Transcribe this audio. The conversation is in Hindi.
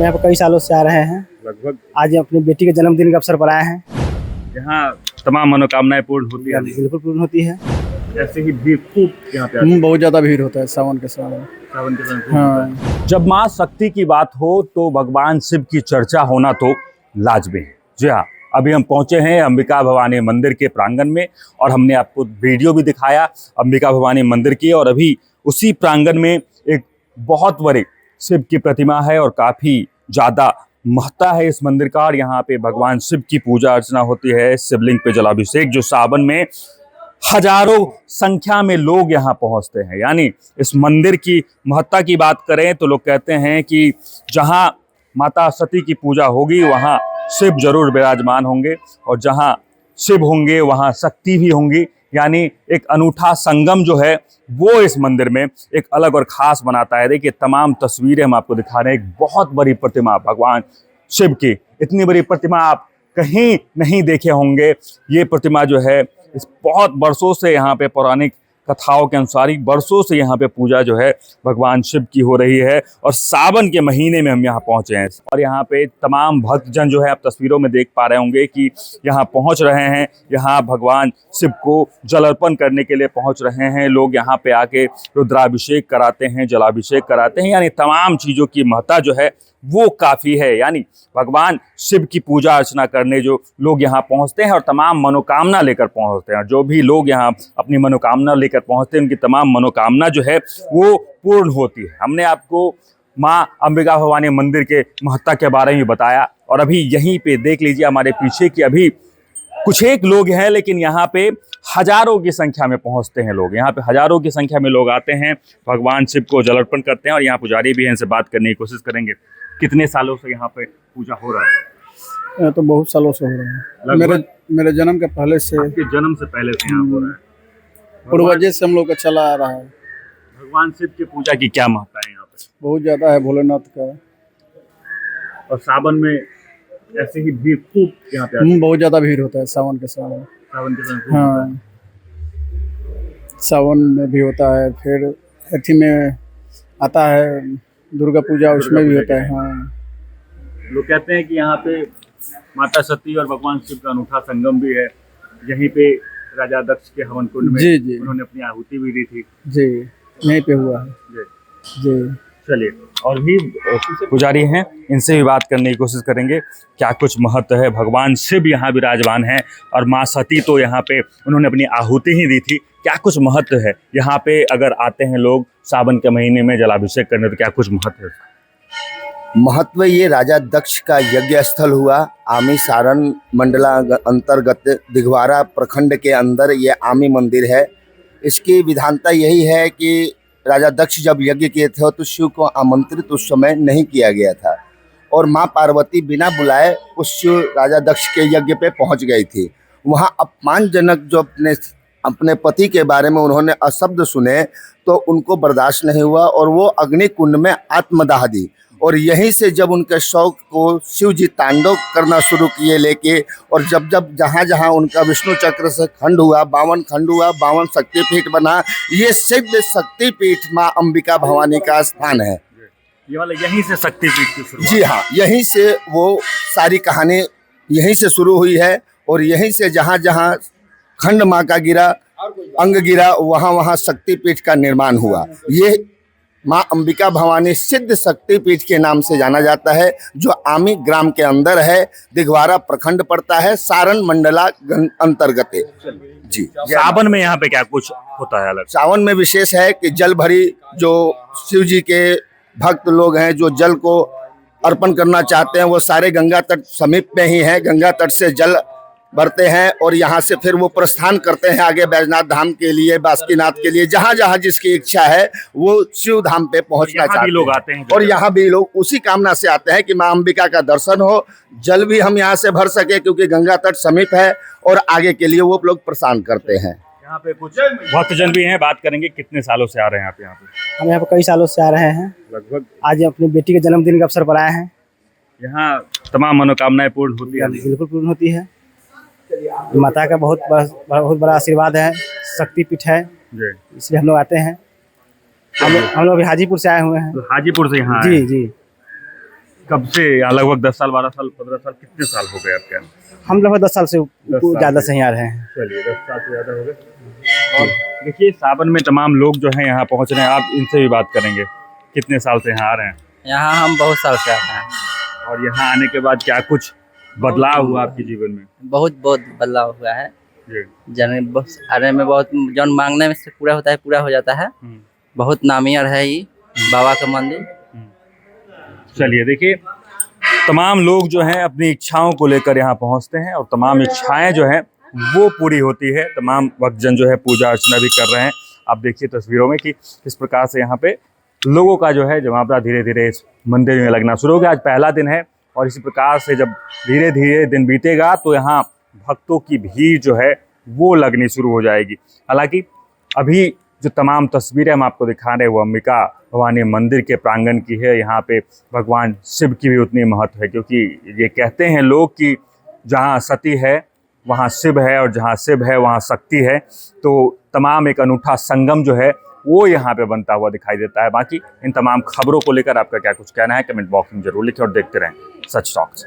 यहाँ पर कई सालों से आ रहे हैं। लगभग आज अपनी बेटी के जन्मदिन के अवसर पर आए हैं। यहाँ तमाम मनोकामनाएं पूर्ण होती है। बिल्कुल पूर्ण होती है। ऐसे ही भीड़ खूब यहाँ पे आती है। बहुत ज्यादा भीड़ होता है सावन के समय। सावन के समय खूब होता है। जब माँ शक्ति की बात हो तो भगवान शिव की चर्चा होना तो लाजमी है। जी हाँ, अभी हम पहुंचे हैं अंबिका भवानी मंदिर के प्रांगण में और हमने आपको वीडियो भी दिखाया अंबिका भवानी मंदिर की। और अभी उसी प्रांगण में एक बहुत बड़ी शिव की प्रतिमा है और काफ़ी ज़्यादा महत्ता है इस मंदिर का। और यहाँ पे भगवान शिव की पूजा अर्चना होती है, शिवलिंग पे जलाभिषेक, जो सावन में हजारों संख्या में लोग यहाँ पहुँचते हैं। यानी इस मंदिर की महत्ता की बात करें तो लोग कहते हैं कि जहाँ माता सती की पूजा होगी वहाँ शिव जरूर विराजमान होंगे और जहाँ शिव होंगे वहाँ शक्ति भी होंगी। यानी एक अनूठा संगम जो है वो इस मंदिर में एक अलग और ख़ास बनाता है। देखिए तमाम तस्वीरें हम आपको दिखा रहे हैं। एक बहुत बड़ी प्रतिमा भगवान शिव की, इतनी बड़ी प्रतिमा आप कहीं नहीं देखे होंगे। ये प्रतिमा जो है इस बहुत वर्षों से यहाँ पे पौराणिक कथाओं के अनुसार ही वर्षों से यहाँ पे पूजा जो है भगवान शिव की हो रही है। और सावन के महीने में हम यहाँ पहुँचे हैं और यहाँ पे तमाम भक्तजन जो है आप तस्वीरों में देख पा रहे होंगे कि यहाँ पहुँच रहे हैं। यहाँ भगवान शिव को जल अर्पण करने के लिए पहुँच रहे हैं। लोग यहाँ पे आके रुद्राभिषेक कराते हैं, जलाभिषेक कराते हैं। यानी तमाम चीज़ों की महत्ता जो है वो काफ़ी है। यानी भगवान शिव की पूजा अर्चना करने जो लोग यहाँ पहुँचते हैं और तमाम मनोकामना लेकर पहुँचते हैं। जो भी लोग यहाँ अपनी मनोकामना लेकर पहुँचते हैं उनकी तमाम मनोकामना जो है वो पूर्ण होती है। हमने आपको माँ अंबिका भवानी मंदिर के महत्ता के बारे में बताया और अभी यहीं पे देख लीजिए हमारे पीछे कि अभी कुछ एक लोग हैं लेकिन यहाँ पे हजारों की संख्या में पहुँचते हैं लोग। यहाँ पे हजारों की संख्या में लोग आते हैं, भगवान शिव को जल अर्पण करते हैं। और यहाँ पुजारी भी हैं, इनसे बात करने की कोशिश करेंगे। कितने सालों से यहाँ पे पूजा हो रहा है? तो बहुत सालों से हो रहा है। मेरे जन्म के पहले से, आपके जन्म से पहले से यहाँ हो रहा है। पूर्वज से हम लोग का चला आ रहा है। भगवान शिव की पूजा की क्या महत्ता है यहाँ पे? बहुत ज्यादा है भोलेनाथ का। और सावन में ऐसे ही भीड़ खूब यहाँ पे आती है। बहुत ज्यादा भीड़ होता है सावन के समय। सावन के समय खूब होता है। सावन में भी होता है, फिर अथी में आता है दुर्गा पूजा, उसमें भी होता है। हाँ, लोग कहते हैं कि यहाँ पे माता सती और भगवान शिव का अनूठा संगम भी है। यहीं पे राजा दक्ष के हवन कुंड में जी उन्होंने अपनी आहुति भी दी थी। जी, यहीं पे हुआ है। जी चलिए, और भी पुजारी हैं, इनसे भी बात करने की कोशिश करेंगे। क्या कुछ महत्व है? भगवान शिव यहाँ विराजमान हैं और माँ सती तो यहाँ पे उन्होंने अपनी आहुति ही दी थी। क्या कुछ महत्व है यहाँ पे? अगर आते हैं लोग सावन के महीने में जलाभिषेक करने तो क्या कुछ महत्व है? महत्व ये राजा दक्ष का यज्ञ स्थल हुआ। आमी सारण मंडला अंतर्गत दिघवारा प्रखंड के अंदर ये आमी मंदिर है। इसकी विधानता यही है कि राजा दक्ष जब यज्ञ किए थे तो शिव को आमंत्रित उस समय नहीं किया गया था और माँ पार्वती बिना बुलाए उस शिव राजा दक्ष के यज्ञ पे पहुंच गई थी। वहाँ अपमानजनक जो अपने पति के बारे में उन्होंने अशब्द सुने तो उनको बर्दाश्त नहीं हुआ और वो अग्नि कुंड में आत्मदाह दी। और यहीं से जब उनके शौक को शिव जी तांडव करना शुरू किए लेके, और जब जहाँ जहाँ उनका विष्णु चक्र से खंड हुआ, 52 खंड हुआ, 52 शक्तिपीठ बना। ये सिद्ध शक्तिपीठ माँ अंबिका भवानी का स्थान है। ये वाला यहीं से शक्तिपीठ की शुरुआत? जी हाँ, यहीं से वो सारी कहानी यहीं से शुरू हुई है। और यहीं से जहाँ जहाँ खंड माँ का गिरा, अंग गिरा, वहाँ वहाँ शक्तिपीठ का निर्माण हुआ। ये माँ अंबिका भवानी सिद्ध शक्तिपीठ के नाम से जाना जाता है, जो आमी ग्राम के अंदर है। दिघवारा प्रखंड पड़ता है, सारण मंडला अंतर्गत है। जी, सावन में यहाँ पे क्या कुछ होता है अलग? सावन में विशेष है कि जल भरी जो शिव जी के भक्त लोग हैं जो जल को अर्पण करना चाहते हैं वो सारे गंगा तट समीप में ही है। गंगा तट से जल भरते हैं और यहाँ से फिर वो प्रस्थान करते हैं आगे बैजनाथ धाम के लिए, बासुकीनाथ के लिए, जहाँ जहाँ जिसकी इच्छा है वो शिव धाम पे पहुँचना चाहते हैं। लोग आते हैं और यहाँ भी लोग उसी कामना से आते हैं कि माँ अंबिका का दर्शन हो, जल भी हम यहाँ से भर सके क्योंकि गंगा तट समीप है, और आगे के लिए वो लोग प्रस्थान करते हैं। यहाँ पे कुछ भक्तजन भी हैं, बात करेंगे। कितने सालों से आ रहे हैं आप यहाँ पे? हम यहाँ पर कई सालों से आ रहे हैं। लगभग आज अपनी बेटी के जन्मदिन के अवसर पर आए हैं। यहाँ तमाम मनोकामनाएं पूर्ण होती है। बिल्कुल पूर्ण होती है। माता का बहुत बड़ा आशीर्वाद है, शक्तिपीठ है, इसलिए हम लोग आते हैं। हम लोग अभी हाजीपुर से आए हुए हैं। तो हाजीपुर से यहाँ जी जी। कब से यहाँ लगभग 10 साल 12 साल 15 साल कितने साल हो गए आपके यहाँ? हम लगभग 10 साल से 10 ज़्यादा से। से ही आ रहे हैं। चलिए 10 साल से ज़्यादा हो गए। और देखिए सावन में तमाम लोग जो हैं यहाँ पहुँच रहे हैं, आप इनसे भी बात करेंगे। कितने साल से यहाँ आ रहे हैं? यहाँ हम बहुत साल से आते हैं। और यहाँ आने के बाद क्या कुछ बदलाव हुआ आपके जीवन में? बहुत बदलाव हुआ है। जी। आने में बहुत जौन मांगने में से पूरा होता है, पूरा हो जाता है। बहुत नामियर है ये बाबा का मंदिर। चलिए देखिए तमाम लोग जो हैं अपनी इच्छाओं को लेकर यहाँ पहुँचते हैं और तमाम इच्छाएं जो हैं वो पूरी होती है। तमाम भक्तजन जो है पूजा अर्चना भी कर रहे हैं। आप देखिए तस्वीरों में कि किस प्रकार से यहाँ पे लोगों का जो है जमावड़ा धीरे धीरे इस मंदिर में लगना शुरू हो गया। आज पहला दिन है और इसी प्रकार से जब धीरे धीरे दिन बीतेगा तो यहाँ भक्तों की भीड़ जो है वो लगनी शुरू हो जाएगी। हालांकि अभी जो तमाम तस्वीरें हम आपको दिखा रहे हैं वो अंबिका भवानी मंदिर के प्रांगण की है। यहाँ पे भगवान शिव की भी उतनी महत्व है, क्योंकि ये कहते हैं लोग कि जहाँ सती है वहाँ शिव है और जहाँ शिव है वहाँ शक्ति है। तो तमाम एक अनूठा संगम जो है वो यहाँ पे बनता हुआ दिखाई देता है। बाकी इन तमाम खबरों को लेकर आपका क्या कुछ कहना है कमेंट बॉक्स में जरूर लिखें और देखते रहें सच टॉक्स।